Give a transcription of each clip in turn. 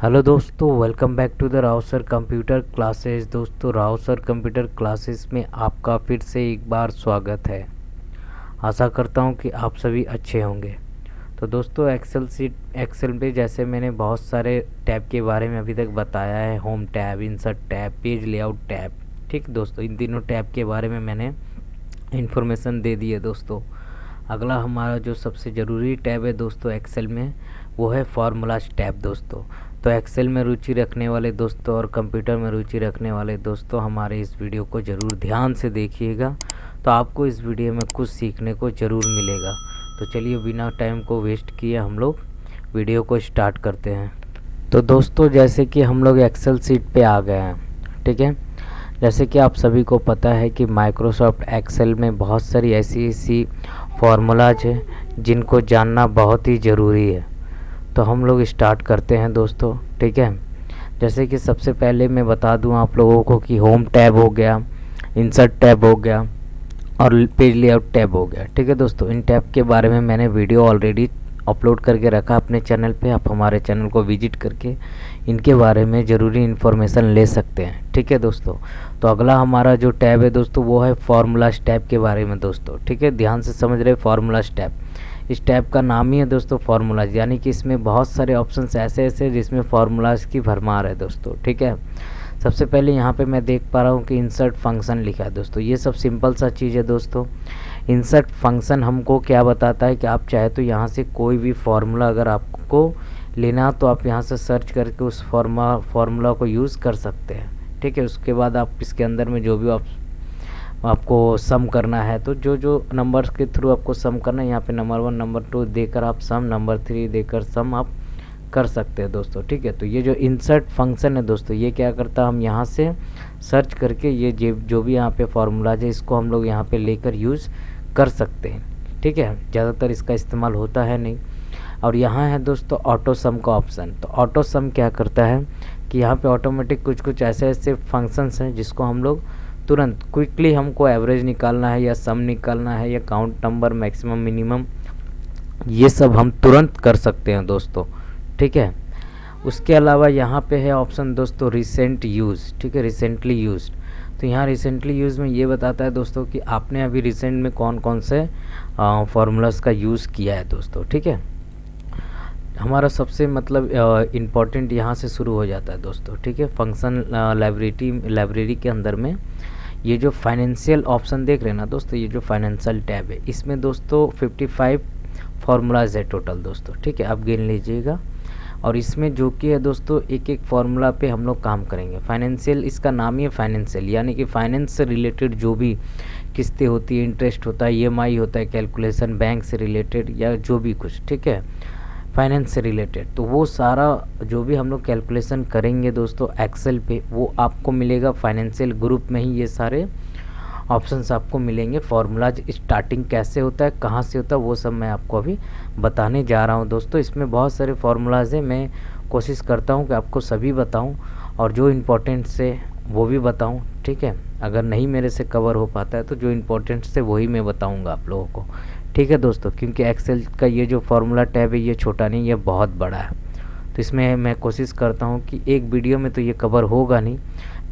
Hello दोस्तों, welcome back to the Rao sir computer classes. दोस्तों, Rao sir computer classes में आपका फिर से एक बार स्वागत है। आशा करता हूं कि आप सभी अच्छे होंगे। तो दोस्तों, एक्सेल पे जैसे मैंने बहुत सारे टैब के बारे में अभी तक बताया है, home tab, insert tab, page layout tab. ठीक दोस्तों, इन तीनों टैब के बारे में मैंने इन्फॉर्मेशन दे दी है दोस्तों। अगला हमारा जो सबसे ज़रूरी टैब है दोस्तों एक्सेल में, वो है फार्मूलाज टैब दोस्तों। तो एक्सेल में रुचि रखने वाले दोस्तों और कंप्यूटर में रुचि रखने वाले दोस्तों हमारे इस वीडियो को ज़रूर ध्यान से देखिएगा। तो आपको इस वीडियो में कुछ सीखने को ज़रूर मिलेगा। तो चलिए बिना टाइम को वेस्ट किए हम लोग वीडियो को स्टार्ट करते हैं। तो दोस्तों, जैसे कि हम लोग एक्सेल सीट पे आ गए हैं, ठीक है। जैसे कि आप सभी को पता है कि माइक्रोसॉफ्ट एक्सेल में बहुत सारी ऐसी फार्मूलाज हैं जिनको जानना बहुत ही ज़रूरी है। तो हम लोग स्टार्ट करते हैं दोस्तों, ठीक है। जैसे कि सबसे पहले मैं बता दूं आप लोगों को कि होम टैब हो गया, इंसर्ट टैब हो गया और पेज लेआउट टैब हो गया, ठीक है दोस्तों। इन टैब के बारे में मैंने वीडियो ऑलरेडी अपलोड करके रखा अपने चैनल पे। आप हमारे चैनल को विजिट करके इनके बारे में ज़रूरी इन्फॉर्मेशन ले सकते हैं, ठीक है दोस्तों। तो अगला हमारा जो टैब है दोस्तों वो है फार्मूलाज टैब के बारे में दोस्तों, ठीक है। ध्यान से समझ रहे, फार्मूलाज टैब। इस टैब का नाम ही है दोस्तों फार्मूलाज, यानी कि इसमें बहुत सारे ऑप्शंस ऐसे ऐसे जिसमें फार्मूलाज की भरमार है दोस्तों, ठीक है। सबसे पहले यहाँ पे मैं देख पा रहा हूँ कि इंसर्ट फंक्शन लिखा है दोस्तों। ये सब सिंपल सा चीज़ है दोस्तों। इंसर्ट फंक्शन हमको क्या बताता है कि आप चाहे तो यहाँ से कोई भी फार्मूला अगर आपको लेना तो आप यहाँ से सर्च करके उस फार्मूला को यूज़ कर सकते हैं, ठीक है। उसके बाद आप इसके अंदर में जो भी आपको सम करना है, तो जो नंबर्स के थ्रू आपको सम करना है, यहाँ पे नंबर 1 नंबर 2 देकर आप सम, नंबर 3 देकर सम आप कर सकते हैं दोस्तों, ठीक है। तो ये जो इंसर्ट फंक्शन है दोस्तों, ये क्या करता है, हम यहाँ से सर्च करके ये जो भी यहाँ पे फार्मूलाज है इसको हम लोग यहाँ पे लेकर यूज़ कर सकते हैं, ठीक है। ज़्यादातर इसका इस्तेमाल होता है नहीं। और यहाँ है दोस्तों ऑटो सम का ऑप्शन। तो ऑटो सम क्या करता है कि यहाँ पे ऑटोमेटिक कुछ ऐसे ऐसे फंक्शंस हैं जिसको हम लोग तुरंत क्विकली, हमको एवरेज निकालना है या सम निकालना है या काउंट नंबर, मैक्सिमम, मिनिमम, ये सब हम तुरंत कर सकते हैं दोस्तों, ठीक है। उसके अलावा यहाँ पे है ऑप्शन दोस्तों रिसेंट यूज़, ठीक है, रिसेंटली यूज्ड। तो यहाँ रिसेंटली यूज़ में ये बताता है दोस्तों कि आपने अभी रिसेंट में कौन कौन से फार्मूलाज का यूज़ किया है दोस्तों, ठीक है। हमारा सबसे मतलब इम्पॉर्टेंट यहाँ से शुरू हो जाता है दोस्तों, ठीक है। फंक्शन लाइब्रेरी के अंदर में ये जो फाइनेंशियल ऑप्शन देख रहे हैं ना दोस्तों, ये जो फाइनेंशियल टैब है इसमें दोस्तों 55 फार्मूलाज है टोटल दोस्तों, ठीक है। आप गिन लीजिएगा। और इसमें जो कि है दोस्तों एक एक फार्मूला पे हम लोग काम करेंगे। फाइनेंशियल, इसका नाम ही है फाइनेंशियल, यानी कि फाइनेंस से रिलेटेड जो भी किस्तें होती है, इंटरेस्ट होता है, ईएमआई होता है, कैलकुलेशन, बैंक से रिलेटेड या जो भी कुछ, ठीक है, फाइनेंस से रिलेटेड, तो वो सारा जो भी हम लोग कैलकुलेशन करेंगे दोस्तों एक्सेल पे, वो आपको मिलेगा फाइनेंशियल ग्रुप में ही। ये सारे ऑप्शंस आपको मिलेंगे। फार्मूलाज स्टार्टिंग कैसे होता है, कहाँ से होता है, वो सब मैं आपको अभी बताने जा रहा हूँ दोस्तों। इसमें बहुत सारे फार्मूलाज हैं, मैं कोशिश करता हूँ कि आपको सभी बताऊँ और जो इम्पोर्टेंट से वो भी बताऊँ, ठीक है। अगर नहीं मेरे से कवर हो पाता है तो जो इम्पोर्टेंट से वही मैं बताऊँगा आप लोगों को, ठीक है दोस्तों। क्योंकि एक्सेल का ये जो फार्मूला टैब है ये छोटा नहीं, ये बहुत बड़ा है। तो इसमें मैं कोशिश करता हूँ कि एक वीडियो में तो ये कवर होगा नहीं,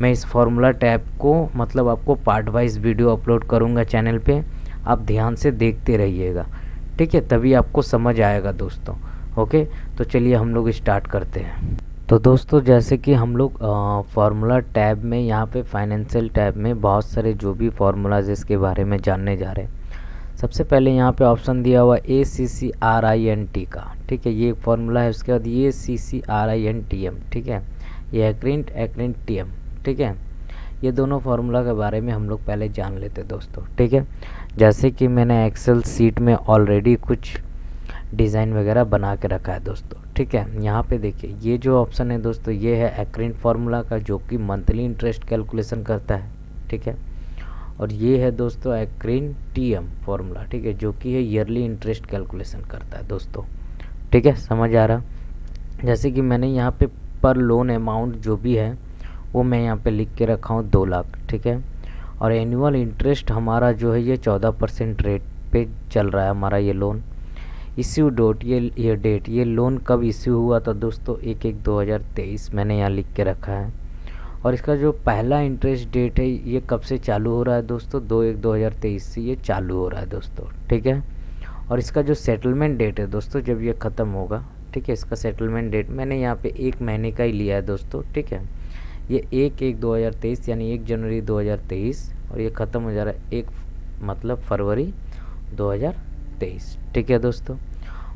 मैं इस फार्मूला टैब को मतलब आपको पार्ट वाइज वीडियो अपलोड करूँगा चैनल पे। आप ध्यान से देखते रहिएगा, ठीक है, तभी आपको समझ आएगा दोस्तों। ओके, तो चलिए हम लोग स्टार्ट करते हैं। तो दोस्तों, जैसे कि हम लोग फार्मूला टैब में यहाँ पे फाइनेंशियल टैब में बहुत सारे जो भी फार्मूलाज इसके बारे में जानने जा रहे हैं। सबसे पहले यहाँ पे ऑप्शन दिया हुआ ACCRINT का, ठीक है, ये एक फार्मूला है। उसके बाद ये CCRINTM, ठीक है, ये एक्रिंट TM, ठीक है। ये दोनों फार्मूला के बारे में हम लोग पहले जान लेते दोस्तों, ठीक है। जैसे कि मैंने एक्सेल सीट में ऑलरेडी कुछ डिज़ाइन वगैरह बना के रखा है दोस्तों, ठीक है। यहाँ पे देखिए ये जो ऑप्शन है दोस्तों, ये है एक्रिंट फार्मूला का जो कि मंथली इंटरेस्ट कैलकुलेशन करता है, ठीक है। और ये है दोस्तों एक्रिन TM फार्मूला, ठीक है, जो कि है ईयरली इंटरेस्ट कैलकुलेशन करता है दोस्तों, ठीक है, समझ आ रहा। जैसे कि मैंने यहाँ पे पर लोन अमाउंट जो भी है वो मैं यहाँ पे लिख के रखा हूँ 2 लाख, ठीक है। और एनुअल इंटरेस्ट हमारा जो है ये 14% रेट पे चल रहा है हमारा ये लोन। इश्यू डोट ये डेट, ये लोन कब इश्यू हुआ था दोस्तों, 1/1/2023 मैंने यहाँ लिख के रखा है। और इसका जो पहला इंटरेस्ट डेट है ये कब से चालू हो रहा है दोस्तों, 2/1/2023 से ये चालू हो रहा है दोस्तों, ठीक है। और इसका जो सेटलमेंट डेट है दोस्तों, जब ये ख़त्म होगा, ठीक है, इसका सेटलमेंट डेट मैंने यहाँ पे 1 महीने का ही लिया है दोस्तों, ठीक है। ये 1/1/2023 यानी 1 जनवरी 2023 और ये ख़त्म हो जा रहा है 1 मतलब फरवरी 2023, ठीक है दोस्तों।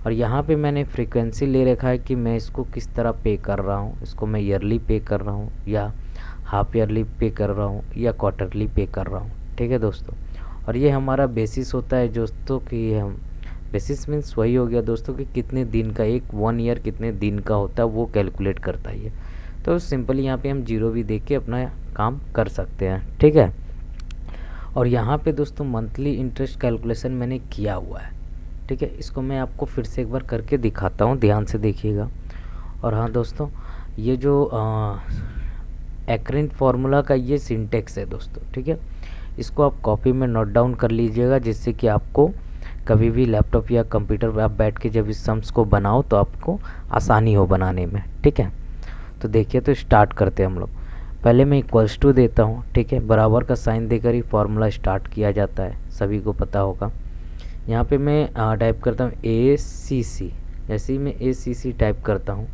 और यहाँ पे मैंने फ्रीक्वेंसी ले रखा है कि मैं इसको किस तरह पे कर रहा हूँ, इसको मैं ईयरली पे कर रहा हूँ या हाफ ईयरली पे कर रहा हूँ या क्वार्टरली पे कर रहा हूँ, ठीक है दोस्तों। और ये हमारा बेसिस होता है दोस्तों कि हम बेसिस मीन्स वही हो गया दोस्तों कि कितने दिन का, 1 ईयर कितने दिन का होता है वो कैलकुलेट करता है ये। तो सिंपली यहाँ पे हम जीरो भी देख के अपना काम कर सकते हैं, ठीक है। और यहाँ पे दोस्तों मंथली इंटरेस्ट कैलकुलेशन मैंने किया हुआ है, ठीक है। इसको मैं आपको फिर से एक बार करके दिखाता हूँ, ध्यान से देखिएगा। और हाँ दोस्तों, ये जो एक्रेंट फार्मूला का ये सिंटेक्स है दोस्तों, ठीक है। इसको आप कॉपी में नोट डाउन कर लीजिएगा, जिससे कि आपको कभी भी लैपटॉप या कंप्यूटर पर आप बैठ के जब इस सम्स को बनाओ तो आपको आसानी हो बनाने में, ठीक है। तो देखिए, तो स्टार्ट करते हैं हम लोग। पहले मैं इक्वल्स टू देता हूँ, ठीक है, बराबर का साइन देकर ही फार्मूला स्टार्ट किया जाता है, सभी को पता होगा। यहाँ पे मैं टाइप करता हूँ ACC। जैसे ही मैं ACC टाइप करता हूँ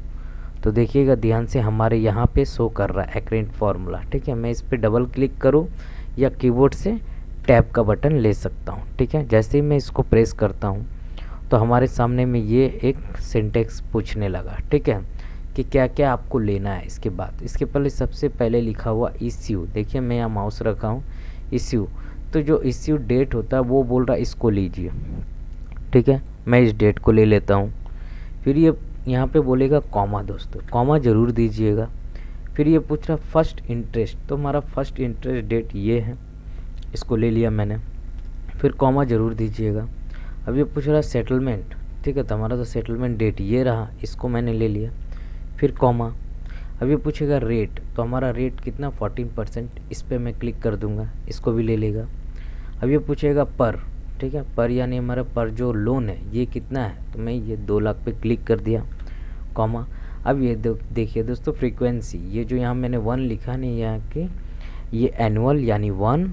तो देखिएगा ध्यान से, हमारे यहाँ पे शो कर रहा है एक्रेंट फार्मूला, ठीक है। मैं इस पर डबल क्लिक करूँ या कीबोर्ड से टैब का बटन ले सकता हूँ, ठीक है। जैसे ही मैं इसको प्रेस करता हूँ तो हमारे सामने में ये एक सिंटेक्स पूछने लगा, ठीक है, कि क्या क्या आपको लेना है। इसके बाद इसके पहले सबसे पहले लिखा हुआ इश्यू, देखिए मैं यहाँ माउस रखा हूँ, इश्यू। तो जो इश्यू डेट होता है वो बोल रहा है इसको लीजिए, ठीक है। मैं इस डेट को ले लेता हूँ। फिर ये यहाँ पे बोलेगा कॉमा दोस्तों, कॉमा ज़रूर दीजिएगा। फिर ये पूछ रहा फर्स्ट इंटरेस्ट, तो हमारा फर्स्ट इंटरेस्ट डेट ये है, इसको ले लिया मैंने। फिर कॉमा ज़रूर दीजिएगा। अब ये पूछ रहा सेटलमेंट, ठीक है, तो हमारा तो सेटलमेंट डेट ये रहा, इसको मैंने ले लिया। फिर कॉमा। अब ये पूछेगा रेट, तो हमारा रेट कितना 14%, इस पर मैं क्लिक कर दूंगा, इसको भी ले लेगा। अब ये पूछेगा पर, ठीक है, पर यानी हमारा पर जो लोन है ये कितना है, तो मैं ये 2 लाख पे क्लिक कर दिया, कॉमा। अब ये देखिए दोस्तों फ्रीक्वेंसी, ये जो यहाँ मैंने 1 लिखा नहीं यहाँ के, ये एनुअल यानी 1,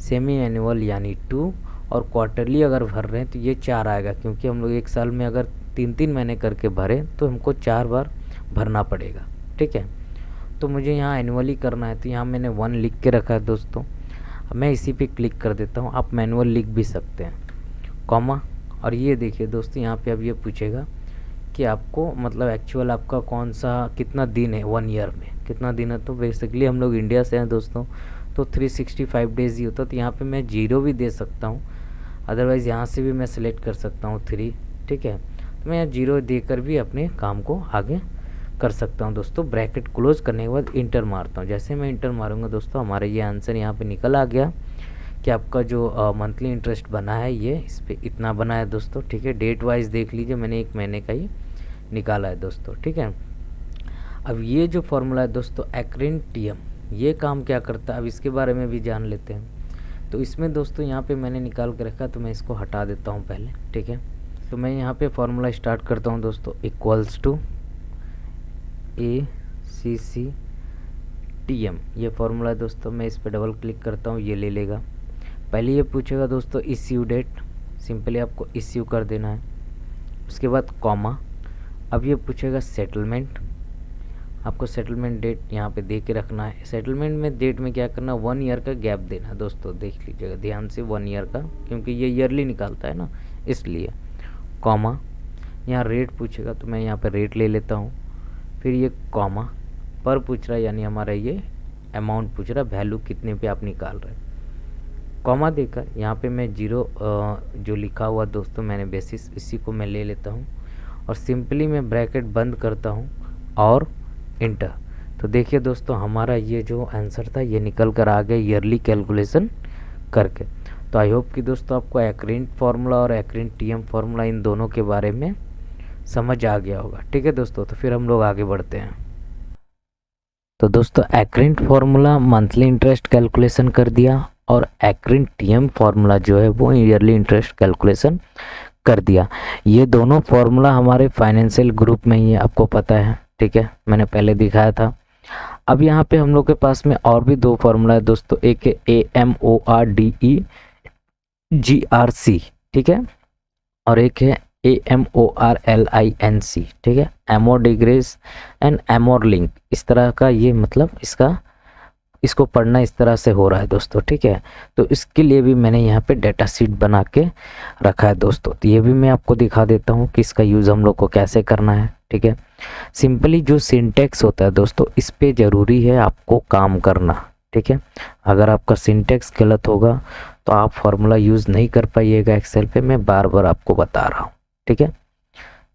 सेमी एनुअल यानी 2 और क्वार्टरली अगर भर रहे हैं तो ये 4 आएगा, क्योंकि हम लोग एक साल में अगर 3-3 महीने करके भरें तो हमको 4 बार भरना पड़ेगा, ठीक है। तो मुझे यहाँ एनुअली करना है, तो यहाँ मैंने 1 लिख के रखा है दोस्तों। अब मैं इसी पे क्लिक कर देता हूँ, आप मैनुअल लिख भी सकते हैं, कॉमा। और ये देखिए दोस्तों, यहाँ पे अब ये पूछेगा कि आपको मतलब एक्चुअल आपका कौन सा कितना दिन है 1 ईयर में, कितना दिन है। तो बेसिकली हम लोग इंडिया से हैं दोस्तों, तो 365 डेज़ ही होता, तो यहाँ पे मैं 0 भी दे सकता हूँ, अदरवाइज़ यहाँ से भी मैं सिलेक्ट कर सकता हूँ 3, ठीक है। तो मैं यहाँ 0 देकर भी अपने काम को आगे कर सकता हूँ दोस्तों। ब्रैकेट क्लोज करने के बाद इंटर मारता हूँ। जैसे मैं इंटर मारूंगा दोस्तों, हमारा ये आंसर यहाँ पे निकल आ गया कि आपका जो मंथली इंटरेस्ट बना है ये इस पर इतना बना है दोस्तों, ठीक है। डेट वाइज देख लीजिए, मैंने 1 महीने का ही निकाला है दोस्तों, ठीक है। अब ये जो फॉर्मूला है दोस्तों एक्रेंट टीएम, ये काम क्या करता है अब इसके बारे में भी जान लेते हैं। तो इसमें दोस्तों यहाँ पे मैंने निकाल के रखा, तो मैं इसको हटा देता हूँ पहले, ठीक है। तो मैं यहाँ पे फॉर्मूला स्टार्ट करता हूँ दोस्तों, इक्वल्स टू ACC TM, ये फार्मूला है दोस्तों। मैं इस पर डबल क्लिक करता हूँ, ये ले लेगा। पहले ये पूछेगा दोस्तों इश्यू डेट, सिंपली आपको इश्यू कर देना है। उसके बाद कॉमा। अब ये पूछेगा सेटलमेंट, आपको सेटलमेंट डेट यहाँ पे दे के रखना है। सेटलमेंट में डेट में क्या करना, 1 ईयर का गैप देना है दोस्तों, देख लीजिएगा ध्यान से 1 ईयर का, क्योंकि ये ईयरली निकालता है ना, इसलिए कॉमा। यहाँ रेट पूछेगा तो मैं यहाँ पे रेट ले लेता हूँ। फिर ये कॉमा, पर पूछ रहा है यानी हमारा ये अमाउंट पूछ रहा है, वैल्यू कितने पे आप निकाल रहे हैं, कॉमा देकर यहाँ पे मैं 0 जो लिखा हुआ दोस्तों मैंने बेसिस, इसी को मैं ले लेता हूँ और सिंपली मैं ब्रैकेट बंद करता हूँ और इंटर। तो देखिए दोस्तों, हमारा ये जो आंसर था ये निकल कर आ गया ईयरली कैलकुलेशन करके। तो आई होप कि दोस्तों आपको एक्रेंट फार्मूला और एक्रेंट टीएम फार्मूला इन दोनों के बारे में समझ आ गया होगा, ठीक है दोस्तों। तो फिर हम लोग आगे बढ़ते हैं। तो दोस्तों एक्रेंट फार्मूला मंथली इंटरेस्ट कैलकुलेशन कर दिया और एक्रेंट टीएम फार्मूला जो है वो ईयरली इंटरेस्ट कैलकुलेशन कर दिया। ये दोनों फॉर्मूला हमारे फाइनेंशियल ग्रुप में ही है, आपको पता है, ठीक है, मैंने पहले दिखाया था। अब यहाँ पे हम लोग के पास में और भी दो फार्मूला है दोस्तों, एक है AMORDEGRC, ठीक है, और एक है AMORLINC, ठीक है, एमोडिग्रेस एंड एमोरलिंक। इस तरह का ये मतलब इसको पढ़ना इस तरह से हो रहा है दोस्तों, ठीक है। तो इसके लिए भी मैंने यहाँ पे डेटा शीट बना के रखा है दोस्तों, तो ये भी मैं आपको दिखा देता हूँ कि इसका यूज़ हम लोग को कैसे करना है, ठीक है। सिंपली जो सिंटेक्स होता है दोस्तों, इस पे ज़रूरी है आपको काम करना, ठीक है। अगर आपका सिंटेक्स गलत होगा तो आप फार्मूला यूज़ नहीं कर पाइएगा एक्सेल पे, मैं बार बार आपको बता रहा हूँ, ठीक है।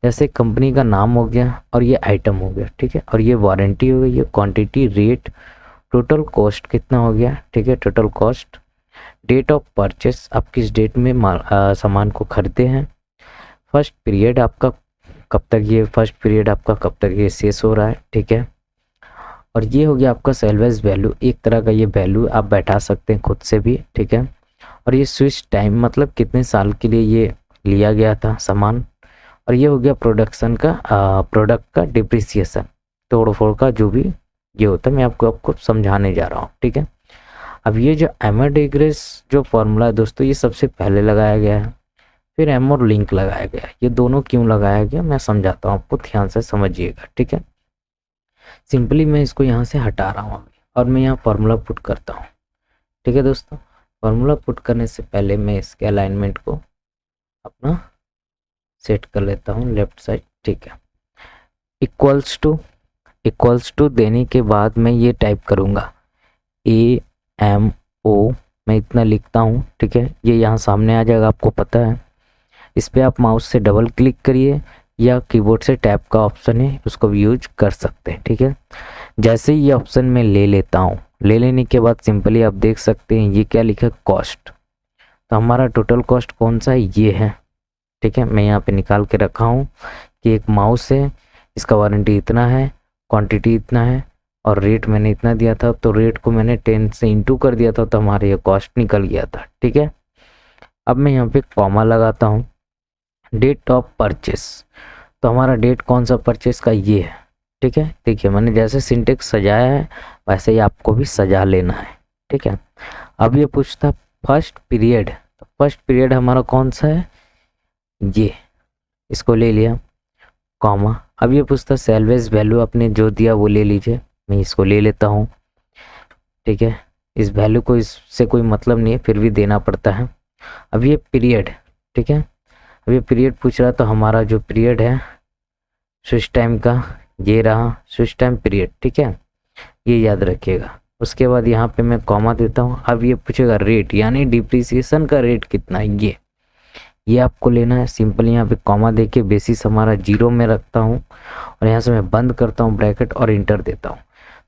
जैसे कंपनी का नाम हो गया और ये आइटम हो गया, ठीक है, और ये वारंटी हो गई, ये क्वांटिटी, रेट, टोटल कॉस्ट कितना हो गया, ठीक है, total cost, date of purchase, आप किस डेट में सामान को खरीदते हैं, फर्स्ट पीरियड आपका कब तक ये शेष हो रहा है, ठीक है, और ये हो गया आपका सेल्वेज वैल्यू, एक तरह का ये वैल्यू आप बैठा सकते हैं खुद से भी, ठीक है। और ये स्विच टाइम, मतलब कितने साल के लिए ये लिया गया था सामान, और ये हो गया प्रोडक्शन का प्रोडक्ट का डिप्रिसिएशन, तोड़ फोड़ का जो भी ये होता है, मैं आपको समझाने जा रहा हूँ, ठीक है। अब ये जो एमोडिग्रेस जो फॉर्मूला है दोस्तों, ये सबसे पहले लगाया गया है, फिर एमोर लिंक लगाया गया। ये दोनों क्यों लगाया गया मैं समझाता हूँ आपको, ध्यान से समझिएगा, ठीक है। सिंपली मैं इसको यहाँ से हटा रहा हूँ और मैं यहाँ फार्मूला पुट करता हूँ, ठीक है दोस्तों। फार्मूला पुट करने से पहले मैं इसके अलाइनमेंट को अपना सेट कर लेता हूँ लेफ्ट साइड, ठीक है। इक्वल्स टू देने के बाद मैं ये टाइप करूँगा AMO, मैं इतना लिखता हूँ, ठीक है। ये यहाँ सामने आ जाएगा, आपको पता है। इस पर आप माउस से डबल क्लिक करिए या कीबोर्ड से टैब का ऑप्शन है, उसको भी यूज कर सकते हैं, ठीक है। जैसे ही ये ऑप्शन मैं ले लेता हूँ, ले लेने के बाद सिंपली आप देख सकते हैं ये क्या लिखा है, कॉस्ट। तो हमारा टोटल कॉस्ट कौन सा है, ये है, ठीक है। मैं यहाँ पे निकाल के रखा हूँ कि एक माउस है, इसका वारंटी इतना है, क्वांटिटी इतना है, और रेट मैंने इतना दिया था, तो रेट को मैंने 10 से इंटू कर दिया था, तो हमारा ये कॉस्ट निकल गया था, ठीक है। अब मैं यहाँ पे कॉमा लगाता हूँ, डेट ऑफ परचेस, तो हमारा डेट कौन सा परचेस का, ये है, ठीक है। देखिए मैंने जैसे सिंटेक्स सजाया है वैसे ही आपको भी सजा लेना है, ठीक है। अब ये पूछता फर्स्ट पीरियड, तो फर्स्ट पीरियड हमारा कौन सा है, ये, इसको ले लिया, कॉमा। अब ये पूछता सेल्वेज वैल्यू, आपने जो दिया वो ले लीजिए, मैं इसको ले लेता हूँ, ठीक है। इस वैल्यू को इससे कोई मतलब नहीं है, फिर भी देना पड़ता है। अब ये पीरियड, ठीक है, अब ये पीरियड पूछ रहा है, तो हमारा जो पीरियड है स्विच टाइम का, ये रहा स्विच टाइम पीरियड, ठीक है, ये याद रखिएगा। उसके बाद यहाँ पे मैं कॉमा देता हूँ। अब ये पूछेगा रेट, यानी डिप्रिसिएशन का रेट कितना है, ये आपको लेना है। सिंपल यहाँ पे कॉमा देके बेसिस हमारा 0 में रखता हूँ, और यहाँ से मैं बंद करता हूँ ब्रैकेट और इंटर देता हूँ।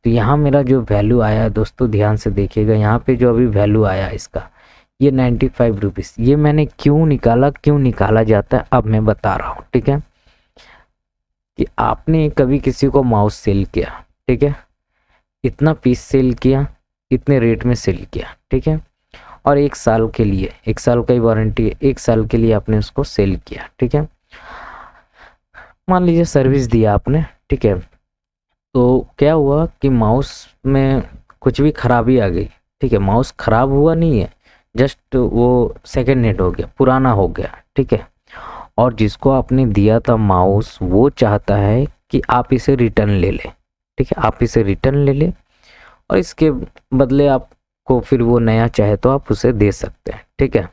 तो यहाँ मेरा जो वैल्यू आया दोस्तों, ध्यान से देखिएगा, यहाँ पे जो अभी वैल्यू आया इसका, ये 95 रुपीज़। ये मैंने क्यों निकाला जाता है, अब मैं बता रहा हूँ, ठीक है। कि आपने कभी किसी को माउस सेल किया, ठीक है, इतना पीस सेल किया, इतने रेट में सेल किया, ठीक है, और 1 साल के लिए, 1 साल का ही वारंटी है, 1 साल के लिए आपने उसको सेल किया, ठीक है। मान लीजिए सर्विस दिया आपने, ठीक है, तो क्या हुआ कि माउस में कुछ भी खराबी आ गई, ठीक है, माउस खराब हुआ नहीं है, जस्ट वो सेकेंड हैंड हो गया, पुराना हो गया, ठीक है, और जिसको आपने दिया था माउस, वो चाहता है कि आप इसे रिटर्न ले लें, ठीक है, आप इसे रिटर्न ले लें, और इसके बदले आपको फिर वो नया चाहे तो आप उसे दे सकते हैं, ठीक है।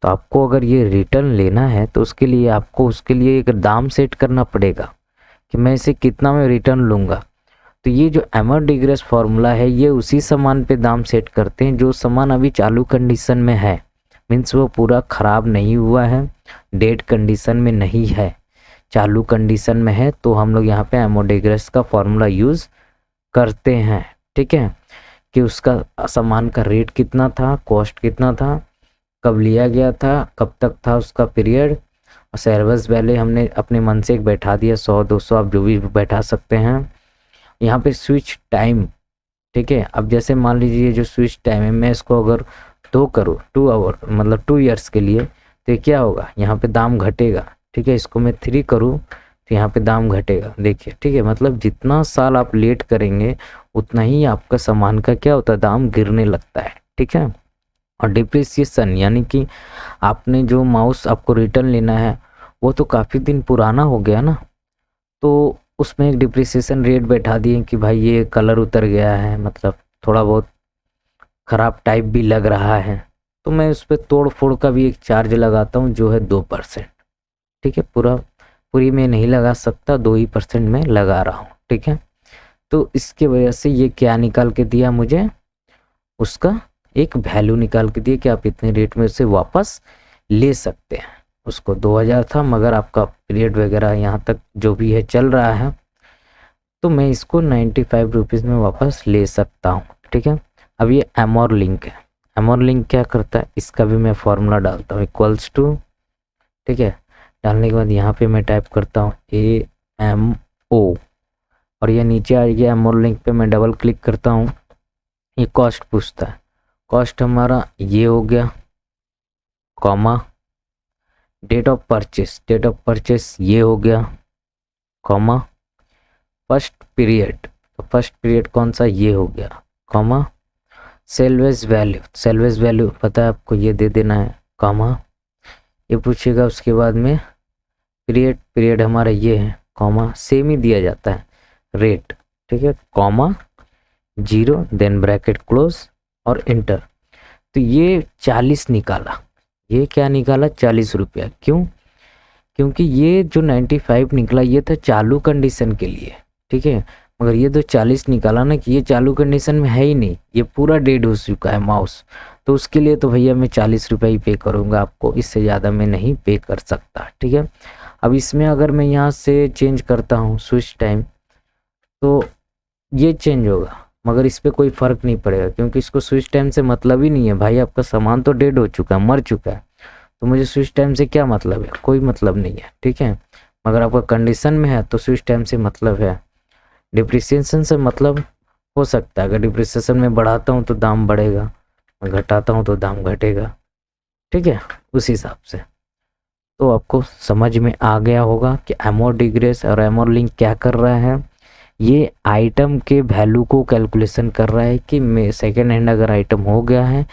तो आपको अगर ये रिटर्न लेना है तो उसके लिए आपको एक दाम सेट करना पड़ेगा कि मैं इसे कितना में रिटर्न लूँगा। तो ये जो एमोडिग्रेस फार्मूला है, ये उसी सामान पे दाम सेट करते हैं जो सामान अभी चालू कंडीशन में है, मीन्स वो पूरा ख़राब नहीं हुआ है, डेड कंडीशन में नहीं है, चालू कंडीशन में है, तो हम लोग यहाँ पे एमोडिग्रेस का फार्मूला यूज़ करते हैं, ठीक है। कि उसका सामान का रेट कितना था, कॉस्ट कितना था, कब लिया गया था, कब तक था उसका पीरियड, और सर्विस वैल्यू हमने अपने मन से एक बैठा दिया, 100-200 आप जो भी बैठा सकते हैं। यहाँ पे स्विच टाइम, ठीक है। अब जैसे मान लीजिए जो स्विच टाइम है, मैं इसको अगर 2 करूँ, 2 आवर मतलब 2 ईयर्स के लिए, तो ये क्या होगा, यहाँ पे दाम घटेगा। ठीक है, इसको मैं 3 करूँ तो यहाँ पे दाम घटेगा, देखिए। ठीक है, मतलब जितना साल आप लेट करेंगे उतना ही आपका सामान का क्या होता है, दाम गिरने लगता है। ठीक है, और डिप्रिसिएशन यानी कि आपने जो माउस आपको रिटर्न लेना है वो तो काफ़ी दिन पुराना हो गया ना, तो उसमें एक डिप्रिसिएशन रेट बैठा दिए कि भाई ये कलर उतर गया है, मतलब थोड़ा बहुत ख़राब टाइप भी लग रहा है, तो मैं उस पर तोड़ फोड़ का भी एक चार्ज लगाता हूँ जो है 2%। ठीक है, पूरी में नहीं लगा सकता, 2% में लगा रहा हूँ। ठीक है, तो इसके वजह से ये क्या निकाल के दिया मुझे, उसका एक वैल्यू निकाल के दिया कि आप इतने रेट में उसे वापस ले सकते हैं। उसको 2000 था, मगर आपका पीरियड वगैरह यहाँ तक जो भी है चल रहा है, तो मैं इसको 95 रुपीज़ में वापस ले सकता हूँ। ठीक है, अब ये एमोर लिंक है। एमोर लिंक क्या करता है, इसका भी मैं फॉर्मूला डालता हूँ, इक्वल्स टू। ठीक है, डालने के बाद यहाँ पे मैं टाइप करता हूँ AMO, और ये नीचे आ गया एमोर लिंक पे मैं डबल क्लिक करता हूँ, ये कॉस्ट पूछता है। कॉस्ट हमारा ये हो गया, कॉमा, डेट ऑफ परचेस ये हो गया, कॉमा, फर्स्ट पीरियड, तो फर्स्ट पीरियड कौन सा, ये हो गया, कॉमा, सेल्वेज वैल्यू पता है आपको, ये दे देना है, कॉमा, ये पूछेगा उसके बाद में पीरियड हमारा ये है, कॉमा, सेम ही दिया जाता है रेट। ठीक है, कॉमा 0 देन ब्रैकेट क्लोज और इंटर। तो ये 40 निकाला, ये क्या निकाला, 40 रुपया। क्यों, क्योंकि ये जो 95 निकला ये था चालू कंडीशन के लिए। ठीक है, मगर ये तो 40 निकाला ना कि ये चालू कंडीशन में है ही नहीं, ये पूरा डेड हो चुका है माउस, तो उसके लिए तो भैया मैं 40 रुपये ही पे करूँगा आपको, इससे ज़्यादा मैं नहीं पे कर सकता। ठीक है, अब इसमें अगर मैं यहाँ से चेंज करता हूँ स्विच टाइम, तो ये चेंज होगा, मगर इस पर कोई फ़र्क नहीं पड़ेगा, क्योंकि इसको स्विच टाइम से मतलब ही नहीं है। भाई आपका सामान तो डेड हो चुका है, मर चुका है, तो मुझे स्विच टाइम से क्या मतलब है, कोई मतलब नहीं है। ठीक है, मगर आपका कंडीशन में है तो स्विच टाइम से मतलब है। डिप्रिसिएशन से मतलब हो सकता है, अगर डिप्रिसिएशन में बढ़ाता हूँ तो दाम बढ़ेगा, मैं घटाता हूँ तो दाम घटेगा। ठीक है, उस हिसाब से तो आपको समझ में आ गया होगा कि एमोर डिग्रेस और एमोर लिंक क्या कर रहा है। ये आइटम के वैल्यू को कैलकुलेशन कर रहा है कि मैं सेकेंड हैंड अगर आइटम हो गया है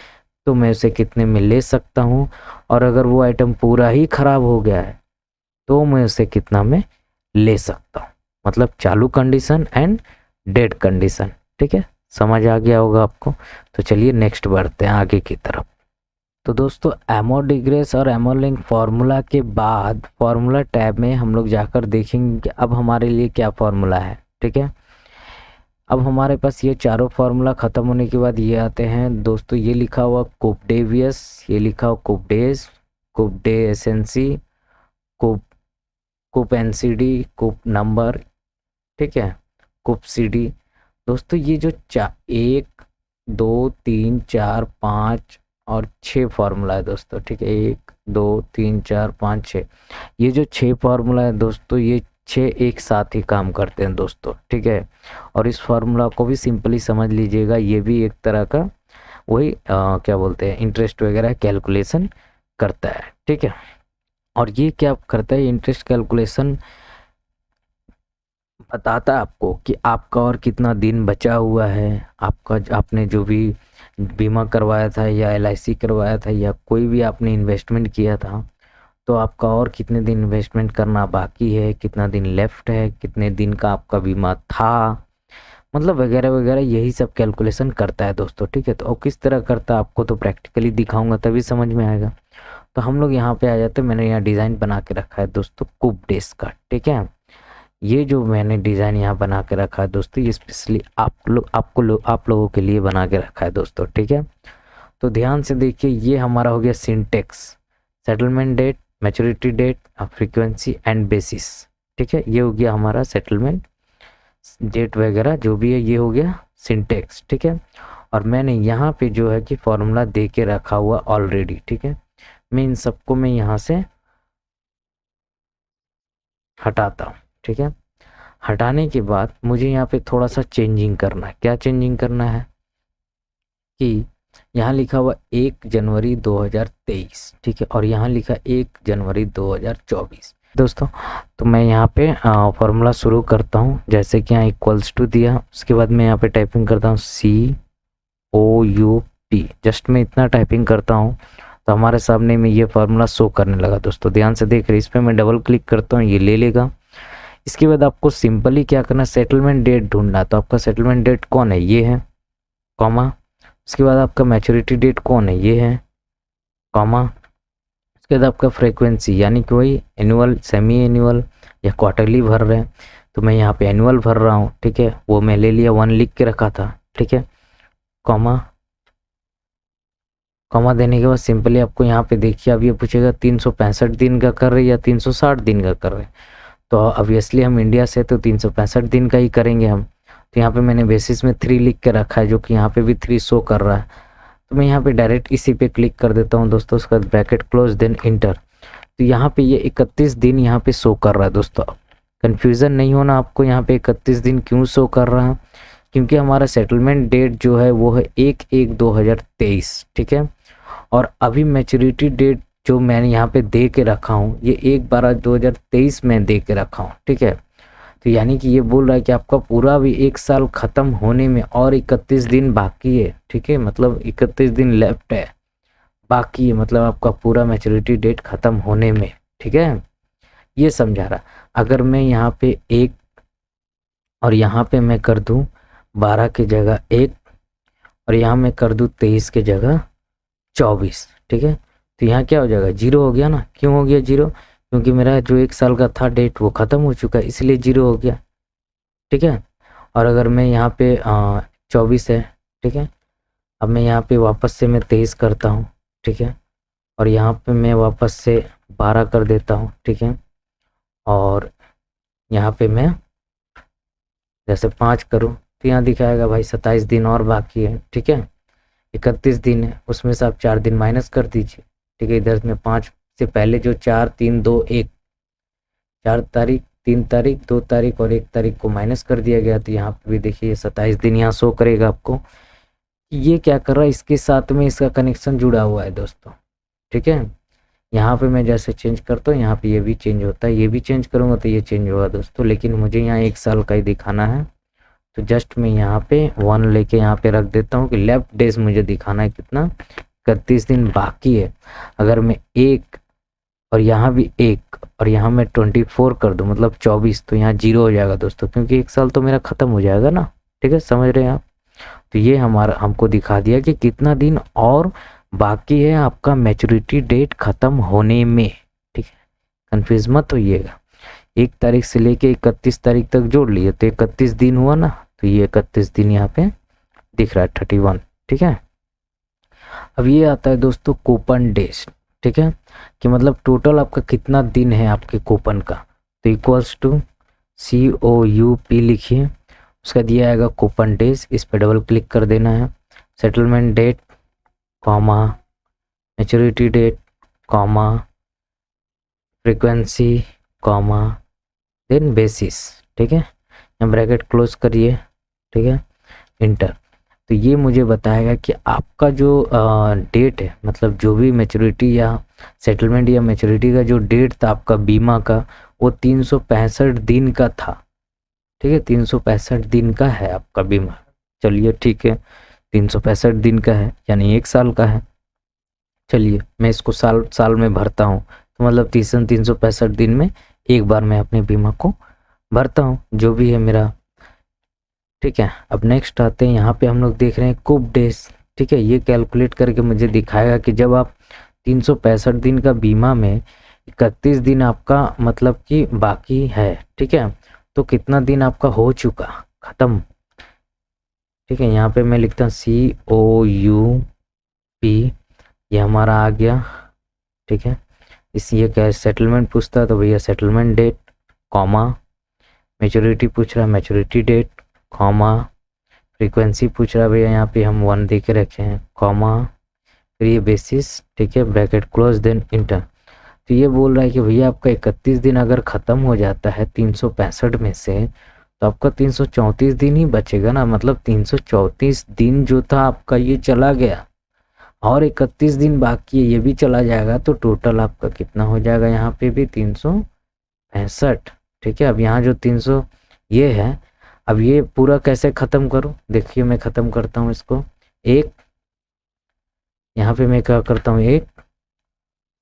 तो मैं उसे कितने में ले सकता हूँ, और अगर वो आइटम पूरा ही ख़राब हो गया है तो मैं उसे कितना में ले सकता हूँ, मतलब चालू कंडीशन एंड डेड कंडीशन। ठीक है, समझ आ गया होगा आपको। तो चलिए नेक्स्ट बढ़ते हैं आगे की तरफ। तो दोस्तों एमोर डिग्रेस और एमोर लिंक फार्मूला के बाद फार्मूला टैब में हम लोग जाकर देखेंगे कि अब हमारे लिए क्या फार्मूला है। ठीक है, अब हमारे पास ये चारों फार्मूला ख़त्म होने के बाद ये आते हैं दोस्तों, ये लिखा हुआ कोपडेवियस, ये लिखा हुआ कोपडेस, कोपडे एसेंसी, कोप कोप एनसीडी, कोप नंबर। ठीक है, कोप सीडी। दोस्तों ये जो 1 2 3 4 5 और 6 फार्मूला है दोस्तों। ठीक है, 1 2 3 4 5 6, ये जो 6 फार्मूला है दोस्तों, ये 6 एक साथ ही काम करते हैं दोस्तों। ठीक है, और इस फार्मूला को भी सिंपली समझ लीजिएगा, ये भी एक तरह का वही क्या बोलते हैं, इंटरेस्ट वगैरह कैलकुलेशन करता है। ठीक है, और ये क्या करता है, इंटरेस्ट कैलकुलेशन बताता है आपको कि आपका और कितना दिन बचा हुआ है, आपका आपने जो भी बीमा करवाया था या LIC करवाया था या कोई भी आपने इन्वेस्टमेंट किया था, तो आपका और कितने दिन इन्वेस्टमेंट करना बाकी है, कितना दिन लेफ्ट है, कितने दिन का आपका बीमा था, मतलब वगैरह वगैरह, यही सब कैलकुलेशन करता है दोस्तों। ठीक है, तो अब किस तरह करता है आपको तो प्रैक्टिकली दिखाऊंगा तभी समझ में आएगा। तो हम लोग यहाँ पे आ जाते हैं, मैंने यहाँ डिज़ाइन बना के रखा है दोस्तों कुपडेस का। ठीक है, ये जो मैंने डिज़ाइन यहाँ बना के रखा है दोस्तों, ये स्पेशली आप लोगों के लिए बना के रखा है दोस्तों। ठीक है, तो ध्यान से देखिए, ये हमारा हो गया syntax, settlement date, maturity date, frequency and basis. ठीक है, ये हो गया हमारा सेटलमेंट डेट वगैरह जो भी है, ये हो गया सिंटेक्स। ठीक है, और मैंने यहाँ पे जो है कि फॉर्मूला दे के रखा हुआ ऑलरेडी। ठीक है, मैं इन सबको मैं यहाँ से हटाता हूँ। ठीक है, हटाने के बाद मुझे यहाँ पे थोड़ा सा चेंजिंग करना है। क्या चेंजिंग करना है कि यहाँ लिखा हुआ 1 जनवरी 2023, ठीक है, और यहाँ लिखा 1 जनवरी 2024 दोस्तों। तो मैं यहाँ पे फॉर्मूला शुरू करता हूँ, जैसे कि यहाँ इक्वल्स टू दिया, उसके बाद मैं यहाँ पे टाइपिंग करता हूँ COUP, जस्ट मैं इतना टाइपिंग करता हूँ तो हमारे सामने में ये फार्मूला शो करने लगा दोस्तों। ध्यान से देख रहे, इस पर मैं डबल क्लिक करता हूँ, ये ले लेगा। इसके बाद आपको सिंपली क्या करना, सेटलमेंट डेट ढूंढना। तो आपका सेटलमेंट डेट कौन है, ये है, कॉमा। उसके बाद आपका मैच्योरिटी डेट कौन है, ये है, कॉमा। उसके बाद आपका फ्रीक्वेंसी, यानी कि वही एनुअल, सेमी एनुअल या क्वार्टरली भर रहे हैं, तो मैं यहाँ पे एनुअल भर रहा हूँ, ठीक है, वो मैं ले लिया, 1 लिख के रखा था, ठीक है, कॉमा। कॉमा देने के बाद सिंपली आपको यहाँ पे देखिए, अब ये पूछेगा 365 दिन का कर रहे या 360 दिन का कर रहे। तो ऑब्वियसली हम इंडिया से तो 365 दिन का ही करेंगे हम। तो यहाँ पे मैंने बेसिस में 3 लिख के रखा है, जो कि यहाँ पे भी 3 शो कर रहा है। तो मैं यहाँ पे डायरेक्ट इसी पे क्लिक कर देता हूँ दोस्तों, उसका ब्रैकेट क्लोज देन इंटर। तो यहाँ पे ये 31 दिन यहाँ पे शो कर रहा है दोस्तों। कन्फ्यूज़न नहीं होना आपको, यहाँ पे 31 दिन क्यों शो कर रहा है, क्योंकि हमारा सेटलमेंट डेट जो है वो है 1/1/2023, ठीक है। और अभी मैच्योरिटी डेट जो मैंने यहाँ पे दे के रखा हूँ, ये 1/12/2023 में दे के रखा हूँ, ठीक है। तो यानी कि ये बोल रहा है कि आपका पूरा भी 1 साल ख़त्म होने में और 31 दिन बाकी है, ठीक है, मतलब 31 दिन लेफ्ट है, बाकी है, मतलब आपका पूरा मैच्योरिटी डेट ख़त्म होने में, ठीक है, ये समझा रहा। अगर मैं यहाँ पे 1 और यहाँ पे मैं कर दूँ 12 की जगह 1 और यहाँ मैं कर दूँ 23 की जगह 24, ठीक है, तो यहाँ क्या हो जाएगा, 0 हो गया ना। क्यों हो गया 0, क्योंकि मेरा जो 1 साल का था डेट वो ख़त्म हो चुका है, इसलिए 0 हो गया, ठीक है। और अगर मैं यहाँ पे 24 है, ठीक है, अब मैं यहाँ पे वापस से मैं 23 करता हूँ, ठीक है, और यहाँ पे मैं वापस से 12 कर देता हूँ, ठीक है, और यहाँ पे मैं जैसे 5 करूँ तो यहाँ दिखाएगा भाई 27 दिन और बाकी है, ठीक है, 31 दिन है, उसमें से आप 4 दिन माइनस कर दीजिए, ठीक है। इधर में 5 से पहले जो 4 3 2 1, 4 तारीख 3 तारीख 2 तारीख और 1 तारीख को माइनस कर दिया गया, तो यहाँ पे भी देखिए 27 दिन यहाँ शो करेगा आपको। ये क्या कर रहा है, इसके साथ में इसका कनेक्शन जुड़ा हुआ है दोस्तों, ठीक है। यहाँ पे मैं जैसे चेंज करता हूँ, यहाँ पे ये भी चेंज होता है, ये भी चेंज करूँगा तो ये चेंज होगा दोस्तों, लेकिन मुझे यहाँ 1 साल का ही दिखाना है। तो जस्ट मैं यहाँ पे 1 लेके यहाँ पे रख देता हूँ कि लेफ्ट डेज मुझे दिखाना है कितना, 31 दिन बाकी है। अगर मैं 1 और यहाँ भी 1 और यहाँ मैं 24 कर दूँ, मतलब 24, तो यहाँ 0 हो जाएगा दोस्तों, क्योंकि 1 साल तो मेरा ख़त्म हो जाएगा ना, ठीक है, समझ रहे हैं आप। तो ये हमारा हमको दिखा दिया कि कितना दिन और बाकी है आपका मैच्योरिटी डेट ख़त्म होने में, ठीक है, कन्फ्यूज मत होइएगा। 1 तारीख से लेके 31 तारीख तक जोड़ लिए तो 31 दिन हुआ ना, तो ये 31 दिन यहाँ पे दिख रहा है, 31, ठीक है। अब ये आता है दोस्तों कूपन डेज, ठीक है, कि मतलब टोटल आपका कितना दिन है आपके कूपन का। तो इक्वल्स टू COUP लिखिए, उसका दिया आएगा कूपन डेज, इस पर डबल क्लिक कर देना है। Settlement date, comma, maturity date, comma, frequency, comma, then basis, ठीक है, ब्रैकेट क्लोज करिए, ठीक है, इंटर। तो ये मुझे बताएगा कि आपका जो डेट है, मतलब जो भी मैच्योरिटी या सेटलमेंट या मैच्योरिटी का जो डेट था आपका बीमा का, वो 365 दिन का था, ठीक है, 365 दिन का है आपका बीमा। चलिए ठीक है, 365 दिन का है यानी 1 साल का है। चलिए मैं इसको साल साल में भरता हूँ, तो मतलब 365 दिन में एक बार मैं अपने बीमा को भरता हूँ, जो भी है मेरा, ठीक है। अब नेक्स्ट आते हैं, यहाँ पे हम लोग देख रहे हैं कूप डेज, ठीक है। ये कैलकुलेट करके मुझे दिखाएगा कि जब आप 365 दिन का बीमा में 31 दिन आपका मतलब कि बाकी है, ठीक है, तो कितना दिन आपका हो चुका ख़त्म, ठीक है। यहाँ पे मैं लिखता हूँ COUP, ये हमारा आ गया, ठीक है। इस ये क्या सेटलमेंट पूछता है तो भैया सेटलमेंट डेट, कॉमा, मैच्योरिटी पूछ रहा है मैच्योरिटी डेट, कॉमा, फ्रीक्वेंसी पूछ रहा है भैया यहाँ पे हम 1 दे के रखे हैं, कॉमा, फिर ये बेसिस, ठीक है, ब्रैकेट क्लोज देन इंटर। तो ये बोल रहा है कि भैया आपका 31 दिन अगर ख़त्म हो जाता है 365 में से, तो आपका 334 दिन ही बचेगा ना, मतलब 334 दिन जो था आपका ये चला गया, और 31 दिन बाकी है, ये भी चला जाएगा तो टोटल आपका कितना हो जाएगा, यहाँ पे भी 365। ठीक है, अब यहाँ जो 300 ये है, अब ये पूरा कैसे ख़त्म करूँ, देखिए मैं ख़त्म करता हूँ इसको। एक यहाँ पे मैं क्या करता हूँ, एक,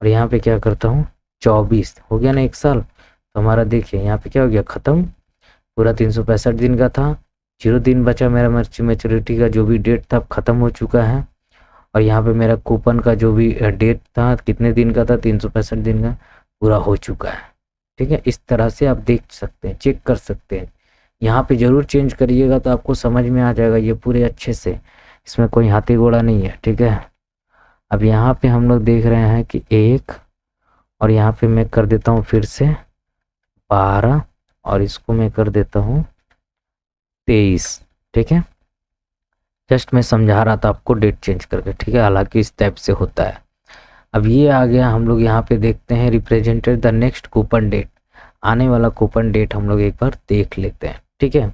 और यहाँ पे क्या करता हूँ 24, हो गया ना 1 साल। तो हमारा देखिए यहाँ पे क्या हो गया, ख़त्म। पूरा 365 दिन का था, 0 दिन बचा मेरा मैच्योरिटी का, जो भी डेट था ख़त्म हो चुका है। और यहाँ पे मेरा कूपन का जो भी डेट था, कितने दिन का था, 365 दिन का, पूरा हो चुका है। ठीक है, इस तरह से आप देख सकते हैं, चेक कर सकते हैं। यहाँ पे ज़रूर चेंज करिएगा तो आपको समझ में आ जाएगा ये पूरे अच्छे से, इसमें कोई हाथी घोड़ा नहीं है। ठीक है, अब यहाँ पे हम लोग देख रहे हैं कि 1, और यहाँ पे मैं कर देता हूँ फिर से 12, और इसको मैं कर देता हूँ 23। ठीक है, जस्ट मैं समझा रहा था आपको डेट चेंज करके। ठीक है, हालांकि इस टाइप से होता है। अब ये आ गया, हम लोग यहाँ पे देखते हैं represented the next coupon date, आने वाला कूपन डेट हम लोग एक बार देख लेते हैं। ठीक है,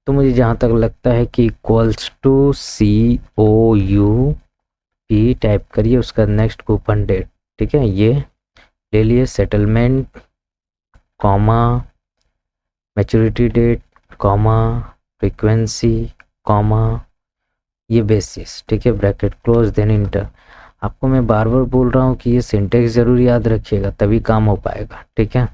तो मुझे जहाँ तक लगता है कि इक्वल्स टू COUP टाइप करिए, उसका नेक्स्ट कूपन डेट। ठीक है, ये ले लिए, settlement comma maturity date comma frequency comma ये बेसिस। ठीक है, ब्रैकेट क्लोज देन इंटर। आपको मैं बार बार बोल रहा हूँ कि ये सिंटेक्स ज़रूर याद रखिएगा, तभी काम हो पाएगा। ठीक है,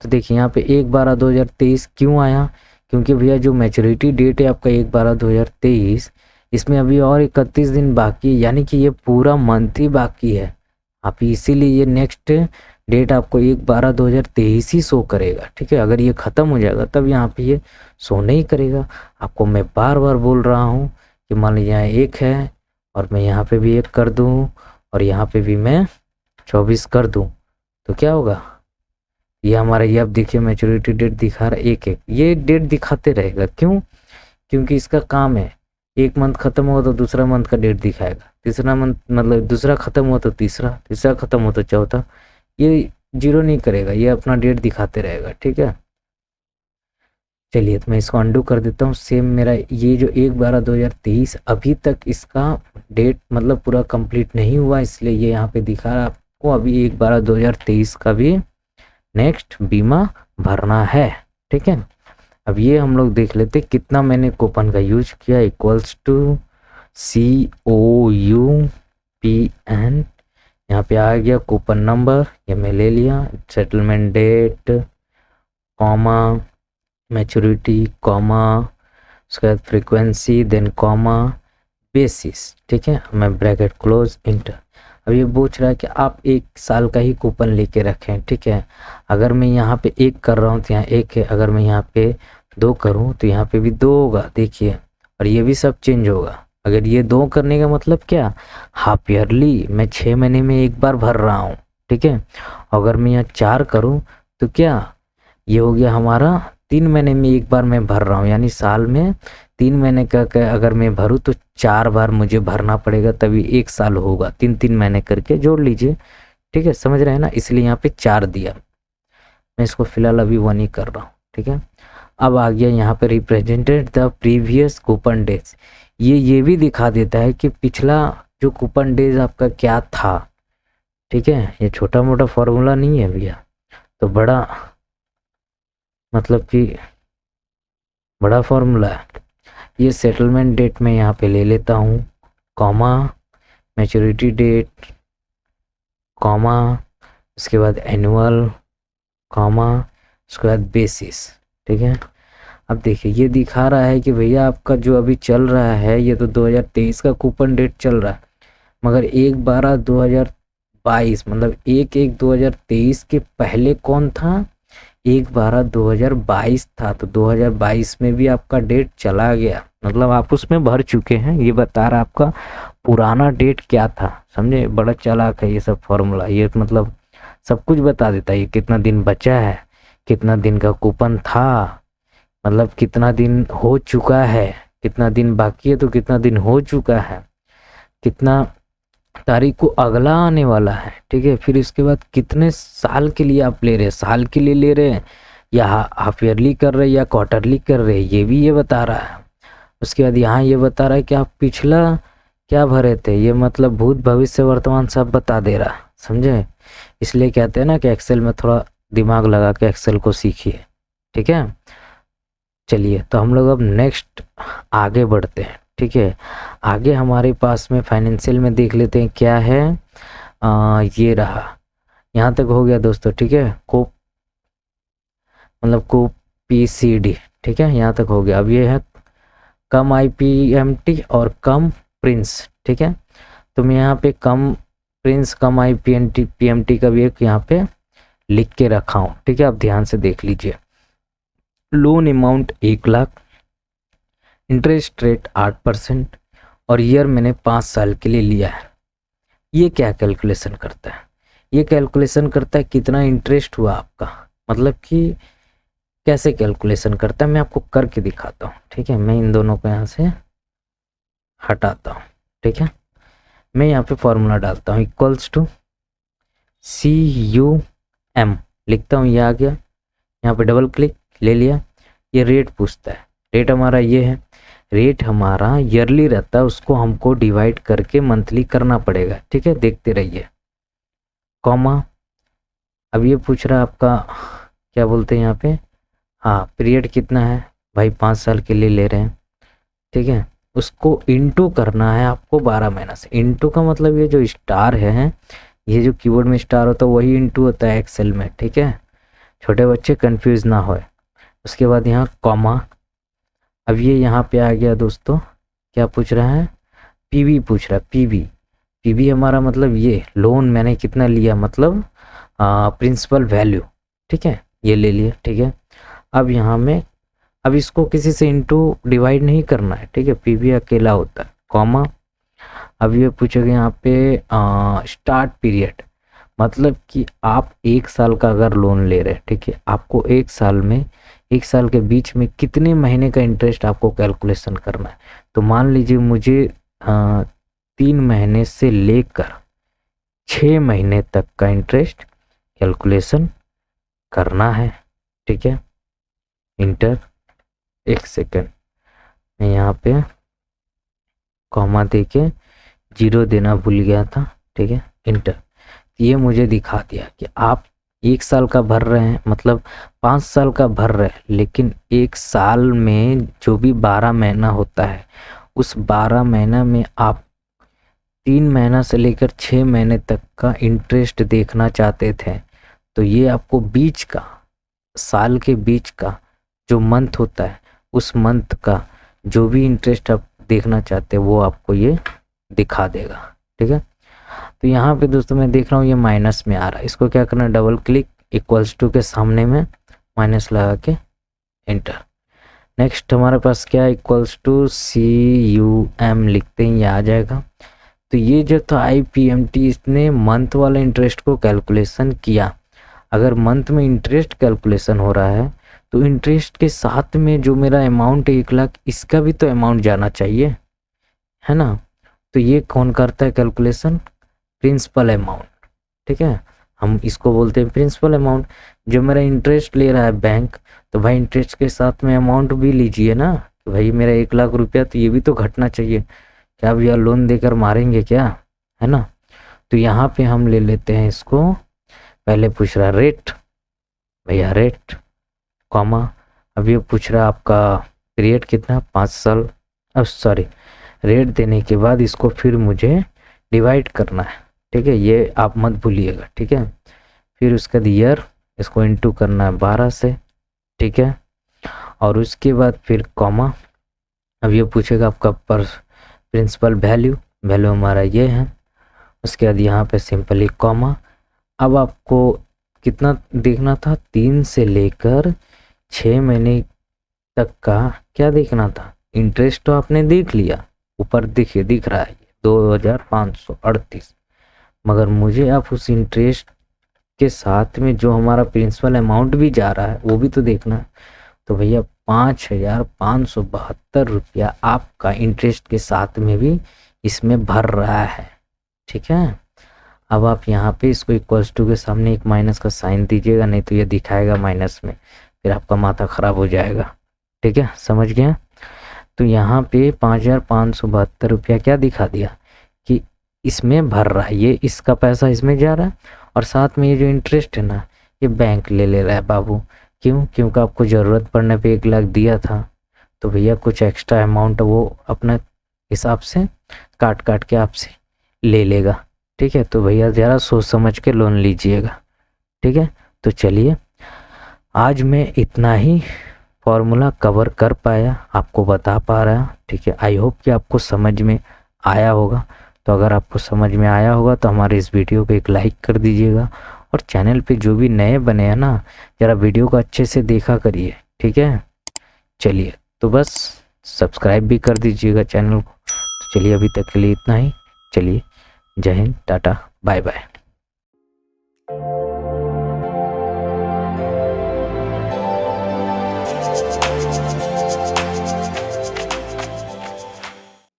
तो देखिए यहाँ पे 1/12/2023 क्यों आया, क्योंकि भैया जो मैच्योरिटी डेट है आपका 1/12/2023, इसमें अभी और 31 दिन बाकी है, यानी कि ये पूरा मंथ ही बाकी है। आप इसीलिए ये नेक्स्ट डेट आपको 1/12/2023 ही शो करेगा। ठीक है, अगर ये ख़त्म हो जाएगा तब यहाँ पे ये शो नहीं करेगा। आपको मैं बार बार बोल रहा हूँ कि मान लीजिए यहाँ 1 है, और मैं यहाँ पे भी 1 कर दूँ, और यहाँ पे भी मैं 24 कर दूँ, तो क्या होगा, ये हमारा, ये अब देखिए मैच्योरिटी डेट दिखा रहा है 1/1, ये डेट दिखाते रहेगा। क्यों, क्योंकि इसका काम है, एक मंथ खत्म हुआ तो दूसरा मंथ का डेट दिखाएगा, तीसरा मंथ मतलब दूसरा खत्म हुआ तो तीसरा, तीसरा खत्म हुआ तो चौथा, ये जीरो नहीं करेगा, ये अपना डेट दिखाते रहेगा। ठीक है, चलिए तो मैं इसको अंडू कर देता हूँ। सेम मेरा ये जो 1/12/2023 अभी तक इसका डेट मतलब पूरा कंप्लीट नहीं हुआ, इसलिए ये यहाँ पे दिखा रहा है आपको। अभी 1/12/2023 का भी नेक्स्ट बीमा भरना है। ठीक है, अब ये हम लोग देख लेते कितना मैंने कूपन का यूज किया, इक्वल्स टू COUPN, यहाँ पे आ गया कूपन नंबर, ये मैं ले लिया, settlement date comma maturity comma उसके बाद फ्रीक्वेंसी देन कॉमा बेसिस। ठीक है, मैं ब्रैकेट क्लोज इंटर। अब ये पूछ रहा है कि आप 1 साल का ही कूपन लेके रखें। ठीक है, अगर मैं यहाँ पे 1 कर रहा हूँ तो यहाँ 1 है, अगर मैं यहाँ पे 2 करूँ तो यहाँ पे भी 2 होगा, देखिए, और ये भी सब चेंज होगा। अगर ये 2 करने का मतलब क्या, हाफ ईयरली, मैं 6 महीने में 1 बार भर रहा हूँ। ठीक है, अगर मैं यहाँ 4 करूँ तो क्या, ये हो गया हमारा 3 महीने में 1 बार मैं भर रहा हूँ, यानी साल में 3 महीने का अगर मैं भरूँ तो 4 बार मुझे भरना पड़ेगा, तभी 1 साल होगा। 3-3 महीने करके जोड़ लीजिए। ठीक है, समझ रहे हैं ना, इसलिए यहाँ पे 4 दिया, मैं इसको फिलहाल अभी 1 ही कर रहा हूँ। ठीक है, अब आ गया यहाँ पे represented the previous coupon days, ये भी दिखा देता है कि पिछला जो कूपन डेज आपका क्या था। ठीक है, ये छोटा मोटा फॉर्मूला नहीं है भैया, तो बड़ा मतलब कि बड़ा फॉर्मूला है। ये सेटलमेंट डेट में यहाँ पे ले लेता हूँ, कॉमा मैच्योरिटी डेट कॉमा उसके बाद एनुअल कॉमा उसके बाद बेसिस। ठीक है, अब देखिए ये दिखा रहा है कि भैया आपका जो अभी चल रहा है ये तो 2023 का कूपन डेट चल रहा है, मगर 1/12/2022 मतलब 1/1/2023 के पहले कौन था, 1/12/2022 था, तो 2022 में भी आपका डेट चला गया, मतलब आप उसमें भर चुके हैं। ये बता रहा आपका पुराना डेट क्या था, समझे, बड़ा चालाक है ये सब फॉर्मूला, ये मतलब सब कुछ बता देता है। ये कितना दिन बचा है, कितना दिन का कूपन था, मतलब कितना दिन हो चुका है, कितना दिन बाकी है तो कितना दिन हो चुका है, कितना तारीख को अगला आने वाला है। ठीक है, फिर इसके बाद कितने साल के लिए आप ले रहे हैं, साल के लिए ले रहे हैं या हाफ ईयरली कर रहे हैं या क्वार्टरली कर रहे हैं, ये भी ये बता रहा है। उसके बाद यहाँ ये बता रहा है कि आप पिछला क्या भरे थे, ये मतलब भूत भविष्य वर्तमान सब बता दे रहा, समझे। इसलिए कहते हैं ना कि एक्सेल में थोड़ा दिमाग लगा के एक्सेल को सीखिए, ठीक है। चलिए तो हम लोग अब नेक्स्ट आगे बढ़ते हैं, ठीक है। आगे हमारे पास में फाइनेंशियल में देख लेते हैं क्या है। ये रहा, यहाँ तक हो गया दोस्तों, ठीक है। को मतलब को PCD, ठीक है, यहाँ तक हो गया। अब ये है कम IPMT और कम प्रिंस, ठीक है। तो मैं यहाँ पे कम प्रिंस कम IPMT का भी एक यहाँ पे लिख के रखा हूँ, ठीक है। आप ध्यान से देख लीजिए। लोन अमाउंट 1,00,000, इंटरेस्ट रेट 8% और ईयर मैंने 5 साल के लिए लिया है। ये क्या कैलकुलेशन करता है, ये कैलकुलेशन करता है कितना इंटरेस्ट हुआ आपका, मतलब कि कैसे कैलकुलेशन करता है मैं आपको करके दिखाता हूँ, ठीक है। मैं इन दोनों को यहाँ से हटाता हूँ, ठीक है। मैं यहाँ पे फॉर्मूला डालता हूँ, इक्वल्स टू CUM लिखता हूँ, ये आ गया। यहाँ पे डबल क्लिक, ले लिया। ये रेट पूछता है, रेट हमारा ये है। रेट हमारा ईयरली रहता है, उसको हमको डिवाइड करके मंथली करना पड़ेगा, ठीक है। देखते रहिए। कॉमा, अब ये पूछ रहा है आपका क्या बोलते हैं यहाँ पे, हाँ पीरियड कितना है भाई, 5 साल के लिए ले रहे हैं, ठीक है। उसको इंटू करना है आपको 12 महीना से। इंटू का मतलब ये जो स्टार है, ये जो कीबोर्ड में स्टार होता है वही इंटू होता है एक्सेल में, ठीक है। छोटे बच्चे कंफ्यूज ना होए। उसके बाद यहाँ कॉमा, अब ये यहाँ पे आ गया दोस्तों, क्या पूछ रहा है, PV पूछ रहा है। PV हमारा मतलब ये लोन मैंने कितना लिया, मतलब प्रिंसिपल वैल्यू, ठीक है, ये ले लिया, ठीक है। अब यहाँ में अब इसको किसी से इंटू डिवाइड नहीं करना है, ठीक है। PV अकेला होता है, कॉमा। अब ये पूछेगा यहाँ पे स्टार्ट पीरियड, मतलब कि आप 1 साल का अगर लोन ले रहे हैं, ठीक है, आपको 1 साल में 1 साल के बीच में कितने महीने का इंटरेस्ट आपको कैलकुलेशन करना है। तो मान लीजिए मुझे 3 महीने से लेकर 6 महीने तक का इंटरेस्ट कैलकुलेशन करना है, ठीक है। इंटर, 1 सेकेंड, मैं यहाँ पे कॉमा देके 0 देना भूल गया था, ठीक है। इंटर, ये मुझे दिखा दिया कि आप 1 साल का भर रहे हैं, मतलब 5 साल का भर रहे हैं, लेकिन 1 साल में जो भी 12 महीना होता है, उस 12 महीना में आप 3 महीना से लेकर 6 महीने तक का इंटरेस्ट देखना चाहते थे। तो ये आपको बीच का, साल के बीच का जो मंथ होता है, उस मंथ का जो भी इंटरेस्ट आप देखना चाहते हैं वो आपको ये दिखा देगा, ठीक है। तो यहाँ पे दोस्तों मैं देख रहा हूँ ये माइनस में आ रहा है, इसको क्या करना है, डबल क्लिक, इक्वल्स टू के सामने में माइनस लगा के एंटर। नेक्स्ट हमारे पास क्या है, इक्वल्स टू CUM लिखते हैं, ये आ जाएगा। तो ये जो था IPMT, इसने मंथ वाले इंटरेस्ट को कैलकुलेशन किया। अगर मंथ में इंटरेस्ट कैलकुलेशन हो रहा है तो इंटरेस्ट के साथ में जो मेरा अमाउंट है 1,00,000, इसका भी तो अमाउंट जाना चाहिए, है ना। तो ये कौन करता है कैलकुलेशन, प्रिंसिपल अमाउंट, ठीक है। हम इसको बोलते हैं प्रिंसिपल अमाउंट। जो मेरा इंटरेस्ट ले रहा है बैंक, तो भाई इंटरेस्ट के साथ में अमाउंट भी लीजिए ना, कि भाई मेरा 1,00,000 रुपया, तो ये भी तो घटना चाहिए। क्या भैया लोन देकर मारेंगे क्या, है ना। तो यहाँ पे हम ले लेते हैं इसको, पहले पूछ रहा रेट, भैया रेट, कॉमा। अब ये पूछ रहा आपका पीरियड कितना, 5 साल। अब सॉरी, रेट देने के बाद इसको फिर मुझे डिवाइड करना है, ठीक है, ये आप मत भूलिएगा, ठीक है। फिर उसके बाद ईयर, इसको इंटू करना है 12 से, ठीक है। और उसके बाद फिर कॉमा। अब ये पूछेगा आपका प्रिंसिपल वैल्यू, वैल्यू हमारा ये है। उसके बाद यहाँ पे सिंपली कॉमा। अब आपको कितना देखना था, 3 से लेकर 6 महीने तक का क्या देखना था, इंटरेस्ट तो आपने देख लिया, ऊपर दिख रहा है 2,538, मगर मुझे आप उस इंटरेस्ट के साथ में जो हमारा प्रिंसिपल अमाउंट भी जा रहा है वो भी तो देखना है। तो भैया 5,572 रुपया आपका इंटरेस्ट के साथ में भी इसमें भर रहा है, ठीक है। अब आप यहाँ पे इसको इक्वल्स टू के सामने एक माइनस का साइन दीजिएगा, नहीं तो ये दिखाएगा माइनस में, फिर आपका माथा खराब हो जाएगा, ठीक है, समझ गया। तो यहाँ पे 5,572 रुपया क्या दिखा दिया कि इसमें भर रहा है, ये इसका पैसा इसमें जा रहा है और साथ में ये जो इंटरेस्ट है ना ये बैंक ले रहा है बाबू। क्यों? क्योंकि आपको ज़रूरत पड़ने पे 1 लाख दिया था तो भैया कुछ एक्स्ट्रा अमाउंट वो अपने हिसाब से काट के आपसे ले लेगा। ठीक है, तो भैया ज़रा सोच समझ के लोन लीजिएगा। ठीक है, तो चलिए आज मैं इतना ही फॉर्मूला कवर कर पाया, आपको बता पा रहा। ठीक है, आई होप कि आपको समझ में आया होगा। तो अगर आपको समझ में आया होगा तो हमारे इस वीडियो को एक लाइक कर दीजिएगा और चैनल पे जो भी नए बने हैं ना ज़रा वीडियो को अच्छे से देखा करिए। ठीक है, चलिए तो बस सब्सक्राइब भी कर दीजिएगा चैनल को। तो चलिए अभी तक के लिए इतना ही। चलिए, जय हिंद, टाटा, बाय बाय।